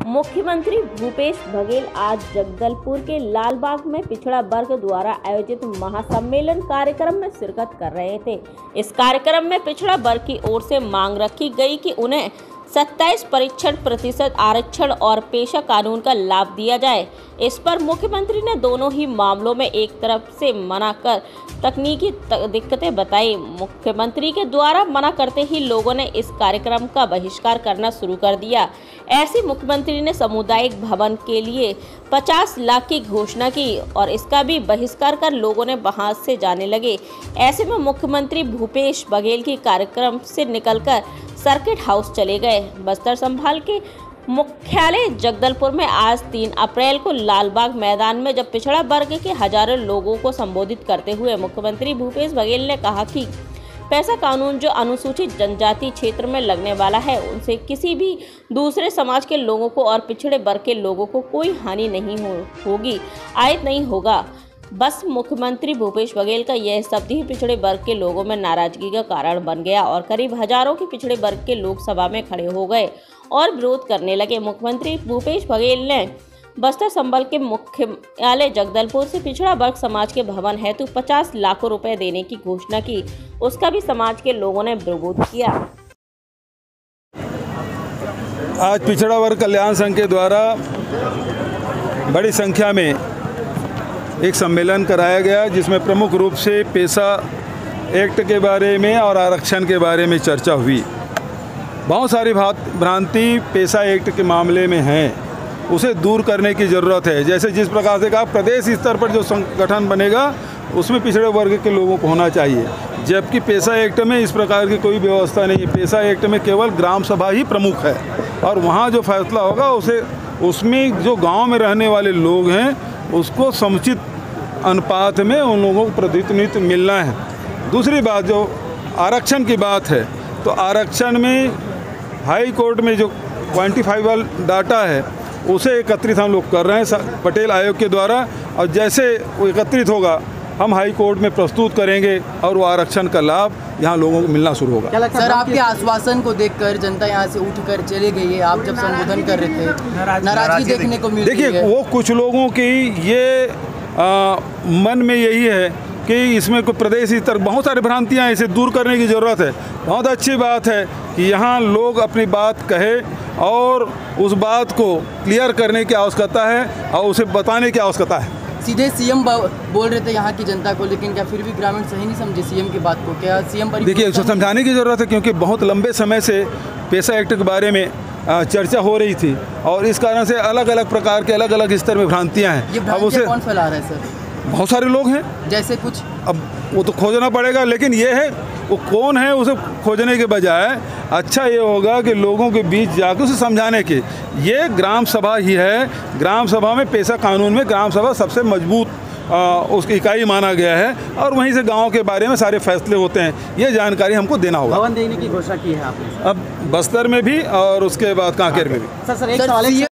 मुख्यमंत्री भूपेश बघेल आज जगदलपुर के लालबाग में पिछड़ा वर्ग द्वारा आयोजित महासम्मेलन कार्यक्रम में शिरकत कर रहे थे। इस कार्यक्रम में पिछड़ा वर्ग की ओर से मांग रखी गई कि उन्हें 27% आरक्षण और पेशा कानून का लाभ दिया जाए। इस पर मुख्यमंत्री ने दोनों ही मामलों में एक तरफ से मना कर तकनीकी दिक्कतें बताई। मुख्यमंत्री के द्वारा मना करते ही लोगों ने इस कार्यक्रम का बहिष्कार करना शुरू कर दिया। ऐसे मुख्यमंत्री ने सामुदायिक भवन के लिए 50 लाख की घोषणा की और इसका भी बहिष्कार कर लोगों ने वहां से जाने लगे। ऐसे में मुख्यमंत्री भूपेश बघेल की कार्यक्रम से निकलकर सर्किट हाउस चले गए। बस्तर संभाल के मुख्यालय जगदलपुर में आज 3 अप्रैल को लालबाग मैदान में जब पिछड़ा वर्ग के हजारों लोगों को संबोधित करते हुए मुख्यमंत्री भूपेश बघेल ने कहा कि पेशा कानून जो अनुसूचित जनजाति क्षेत्र में लगने वाला है, उनसे किसी भी दूसरे समाज के लोगों को और पिछड़े वर्ग के लोगों को कोई हानि नहीं होगी, आयत नहीं होगा। बस मुख्यमंत्री भूपेश बघेल का यह शब्द ही पिछड़े वर्ग के लोगों में नाराजगी का कारण बन गया और करीब हजारों के पिछड़े वर्ग के लोग सभा में खड़े हो गए और विरोध करने लगे। मुख्यमंत्री भूपेश बघेल ने बस्तर संभाल के मुख्यालय जगदलपुर से पिछड़ा वर्ग समाज के भवन हेतु 50 लाख रुपए देने की घोषणा की। उसका भी समाज के लोगों ने विरोध किया। आज पिछड़ा वर्ग कल्याण संघ के द्वारा बड़ी संख्या में एक सम्मेलन कराया गया, जिसमें प्रमुख रूप से पेशा एक्ट के बारे में और आरक्षण के बारे में चर्चा हुई। बहुत सारी भ्रांति पेशा एक्ट के मामले में है, उसे दूर करने की ज़रूरत है। जैसे जिस प्रकार से कहा, प्रदेश स्तर पर जो संगठन बनेगा उसमें पिछड़े वर्ग के लोगों को होना चाहिए, जबकि पेशा एक्ट में इस प्रकार की कोई व्यवस्था नहीं है। पेशा एक्ट में केवल ग्राम सभा ही प्रमुख है और वहाँ जो फैसला होगा उसमें जो गाँव में रहने वाले लोग हैं उसको समुचित अनुपात में उन लोगों को प्रतिनिधित्व मिलना है। दूसरी बात, जो आरक्षण की बात है, तो आरक्षण में हाई कोर्ट में जो क्वांटिफाइबल डाटा है उसे एकत्रित हम लोग कर रहे हैं पटेल आयोग के द्वारा, और जैसे वो एकत्रित होगा हम हाई कोर्ट में प्रस्तुत करेंगे और वो आरक्षण का लाभ यहाँ लोगों को मिलना शुरू होगा। सर, आपके आश्वासन को देखकर जनता यहाँ से उठकर चले गई है। आप जब संबोधन कर रहे थे, नाराजगी देखने को मिल रही है। देखिए, वो कुछ लोगों की ये मन में यही है कि इसमें कोई प्रदेश स्तर बहुत सारी भ्रांतियाँ हैं, इसे दूर करने की ज़रूरत है। बहुत अच्छी बात है कि यहाँ लोग अपनी बात कहे और उस बात को क्लियर करने की आवश्यकता है और उसे बताने की आवश्यकता है। सीधे सीएम बोल रहे थे यहाँ की जनता को, लेकिन क्या फिर भी ग्रामीण सही नहीं समझे सीएम की बात को? क्या सीएम पर देखिए, उसको समझाने की ज़रूरत है, क्योंकि बहुत लंबे समय से पेशा एक्ट के बारे में चर्चा हो रही थी और इस कारण से अलग अलग प्रकार के अलग अलग स्तर में भ्रांतियाँ हैं। ये भ्रांतियाँ उसे कौन फैला रहा है सर? बहुत सारे लोग हैं। जैसे कुछ अब वो तो खोजना पड़ेगा, लेकिन ये है वो कौन है उसे खोजने के बजाय अच्छा ये होगा कि लोगों के बीच जाकर उसे समझाने के। ये ग्राम सभा ही है। ग्राम सभा में पेशा कानून में ग्राम सभा सबसे मजबूत उसकी इकाई माना गया है और वहीं से गांव के बारे में सारे फैसले होते हैं। ये जानकारी हमको देना होगा। भवन देने की घोषणा की है आपने? अब बस्तर में भी और उसके बाद कांकेर में भी। सर, एक सवाल